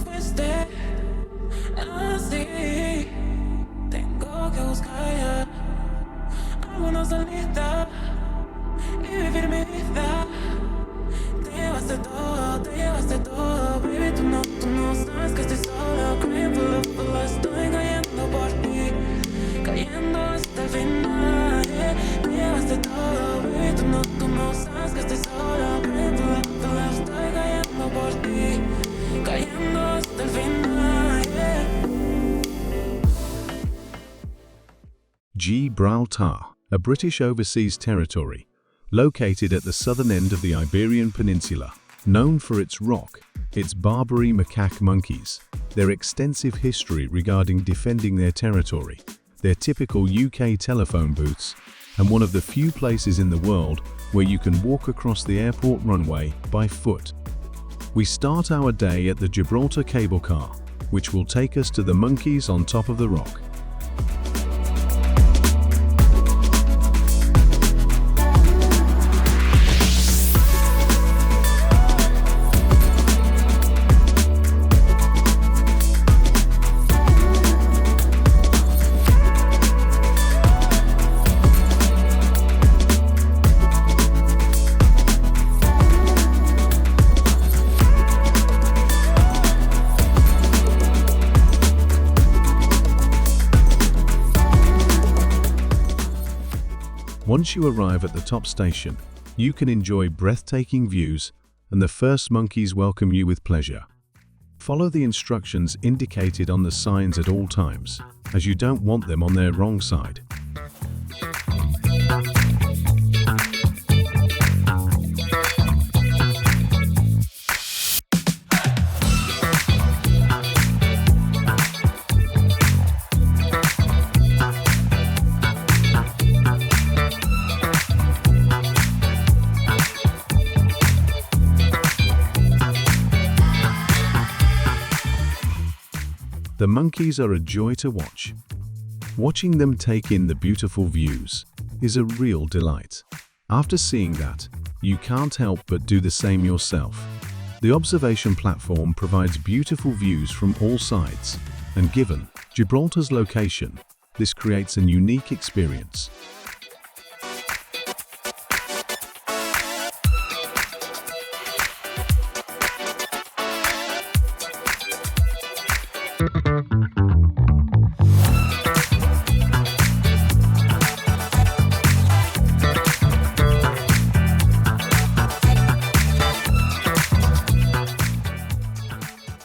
fuiste así. Tengo que buscar alguna salida y vivir mi vida. Te llevaste todo, baby, tú no sabes que estoy solo. Crying for love, estoy cayendo por ti, cayendo hasta el final, yeah. Te llevaste todo, baby, tú no sabes que estoy solo. Crying for love, estoy cayendo por ti, cayendo hasta el final, yeah. Gibraltar, a British overseas territory, located at the southern end of the Iberian Peninsula, known for its rock, its Barbary Macaque monkeys, their extensive history regarding defending their territory, their typical UK telephone booths, and one of the few places in the world where you can walk across the airport runway by foot. We start our day at the Gibraltar cable car, which will take us to the monkeys on top of the rock. Once you arrive at the top station, you can enjoy breathtaking views, and the first monkeys welcome you with pleasure. Follow the instructions indicated on the signs at all times, as you don't want them on their wrong side. The monkeys are a joy to watch. Watching them take in the beautiful views is a real delight. After seeing that, you can't help but do the same yourself. The observation platform provides beautiful views from all sides, and given Gibraltar's location, this creates a unique experience.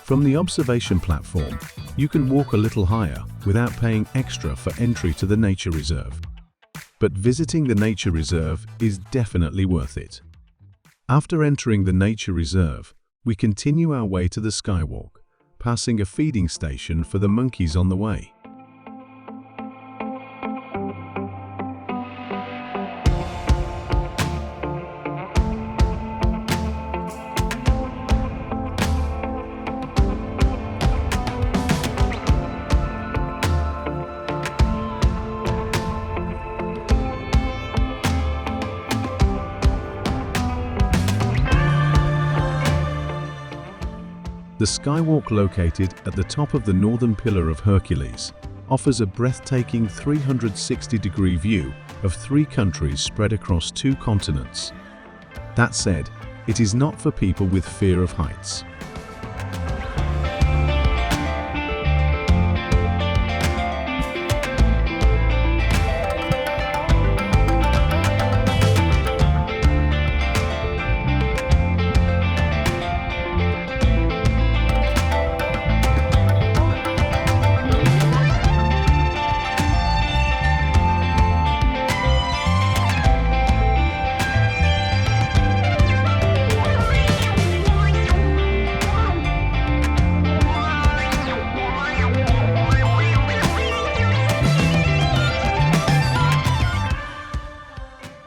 From the observation platform, you can walk a little higher without paying extra for entry to the nature reserve. But visiting the nature reserve is definitely worth it. After entering the nature reserve, we continue our way to the Skywalk, passing a feeding station for the monkeys on the way. The Skywalk, located at the top of the northern pillar of Hercules, offers a breathtaking 360-degree view of 3 countries spread across 2 continents. That said, it is not for people with fear of heights.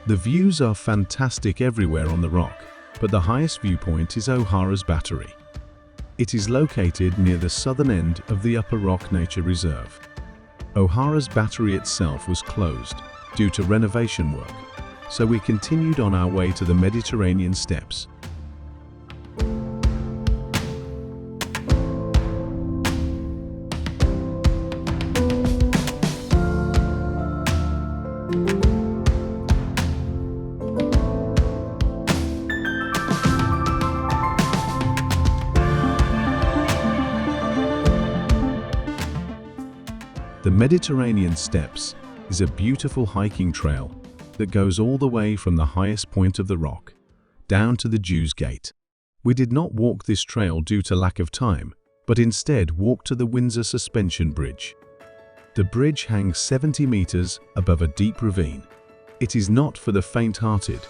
The views are fantastic everywhere on the rock, but the highest viewpoint is O'Hara's Battery. It is located near the southern end of the Upper Rock Nature Reserve. O'Hara's Battery itself was closed due to renovation work, so we continued on our way to the Mediterranean steps. The Mediterranean Steps is a beautiful hiking trail that goes all the way from the highest point of the rock down to the Jew's Gate. We did not walk this trail due to lack of time, but instead walked to the Windsor Suspension Bridge. The bridge hangs 70 meters above a deep ravine. It is not for the faint-hearted.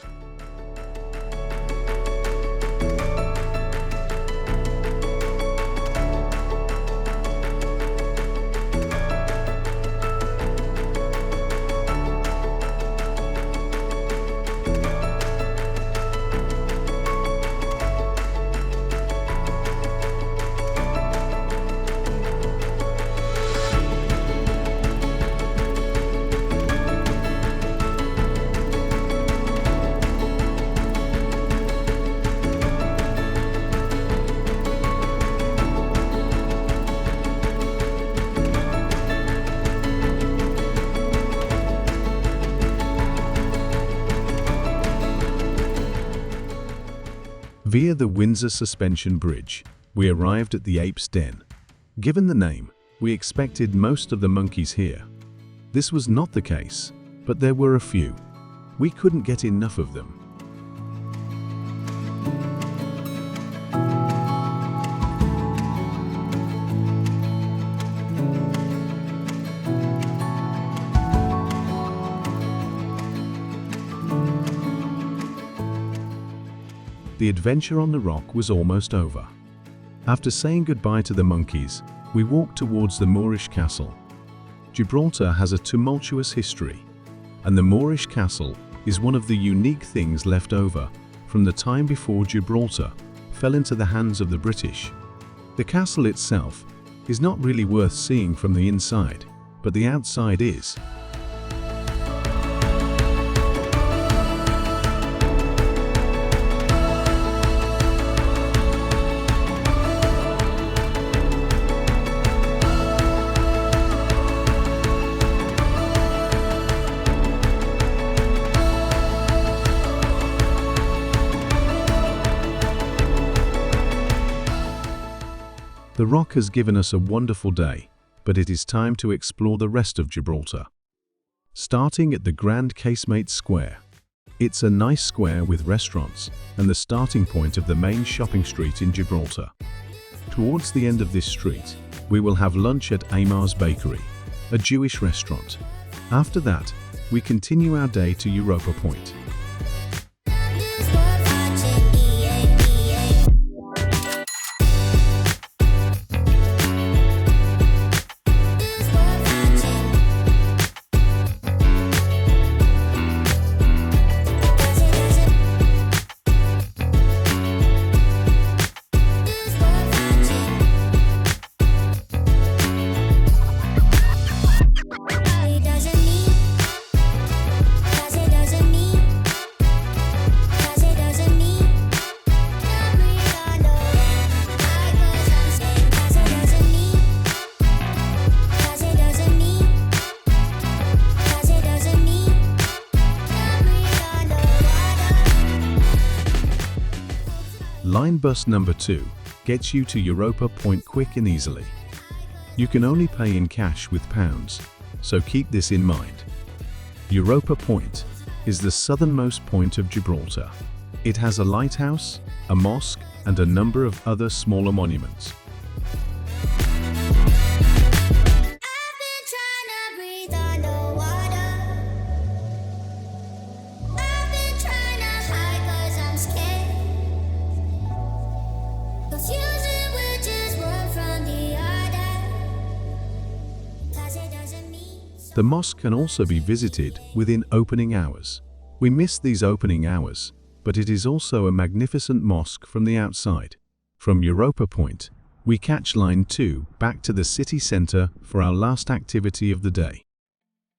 Via the Windsor Suspension Bridge, we arrived at the Apes' Den. Given the name, we expected most of the monkeys here. This was not the case, but there were a few. We couldn't get enough of them. The adventure on the rock was almost over. After saying goodbye to the monkeys, we walked towards the Moorish castle. Gibraltar has a tumultuous history, and the Moorish castle is one of the unique things left over from the time before Gibraltar fell into the hands of the British. The castle itself is not really worth seeing from the inside, but the outside is. The rock has given us a wonderful day, but it is time to explore the rest of Gibraltar. Starting at the Grand Casemates Square. It's a nice square with restaurants and the starting point of the main shopping street in Gibraltar. Towards the end of this street, we will have lunch at Amar's Bakery, a Jewish restaurant. After that, we continue our day to Europa Point. Line bus number 2 gets you to Europa Point quick and easily. You can only pay in cash with pounds, so keep this in mind. Europa Point is the southernmost point of Gibraltar. It has a lighthouse, a mosque, and a number of other smaller monuments. The mosque can also be visited within opening hours. We missed these opening hours, but it is also a magnificent mosque from the outside. From Europa Point, we catch Line 2 back to the city centre for our last activity of the day.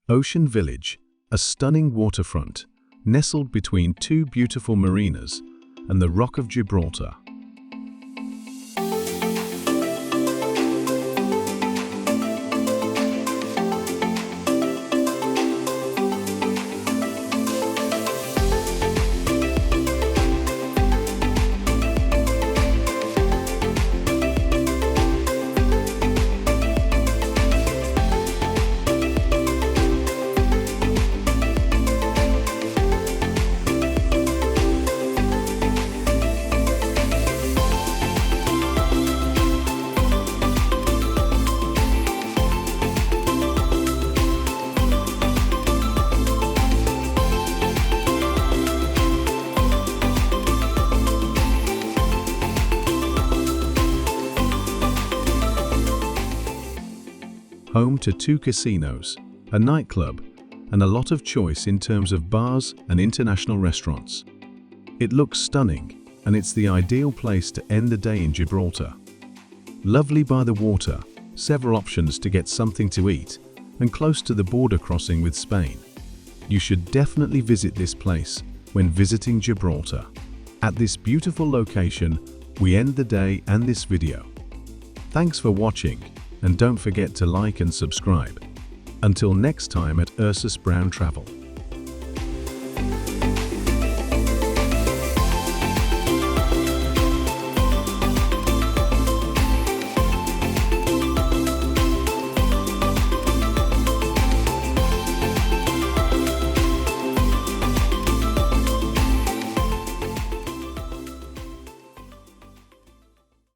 Ocean Village, a stunning waterfront, nestled between two beautiful marinas and the Rock of Gibraltar. home to 2 casinos, a nightclub, and a lot of choice in terms of bars and international restaurants. It looks stunning, and it's the ideal place to end the day in Gibraltar. Lovely by the water, several options to get something to eat, and close to the border crossing with Spain. You should definitely visit this place when visiting Gibraltar. At this beautiful location, we end the day and this video. Thanks for watching, and don't forget to like and subscribe. Until next time at Ursus Brown Travel.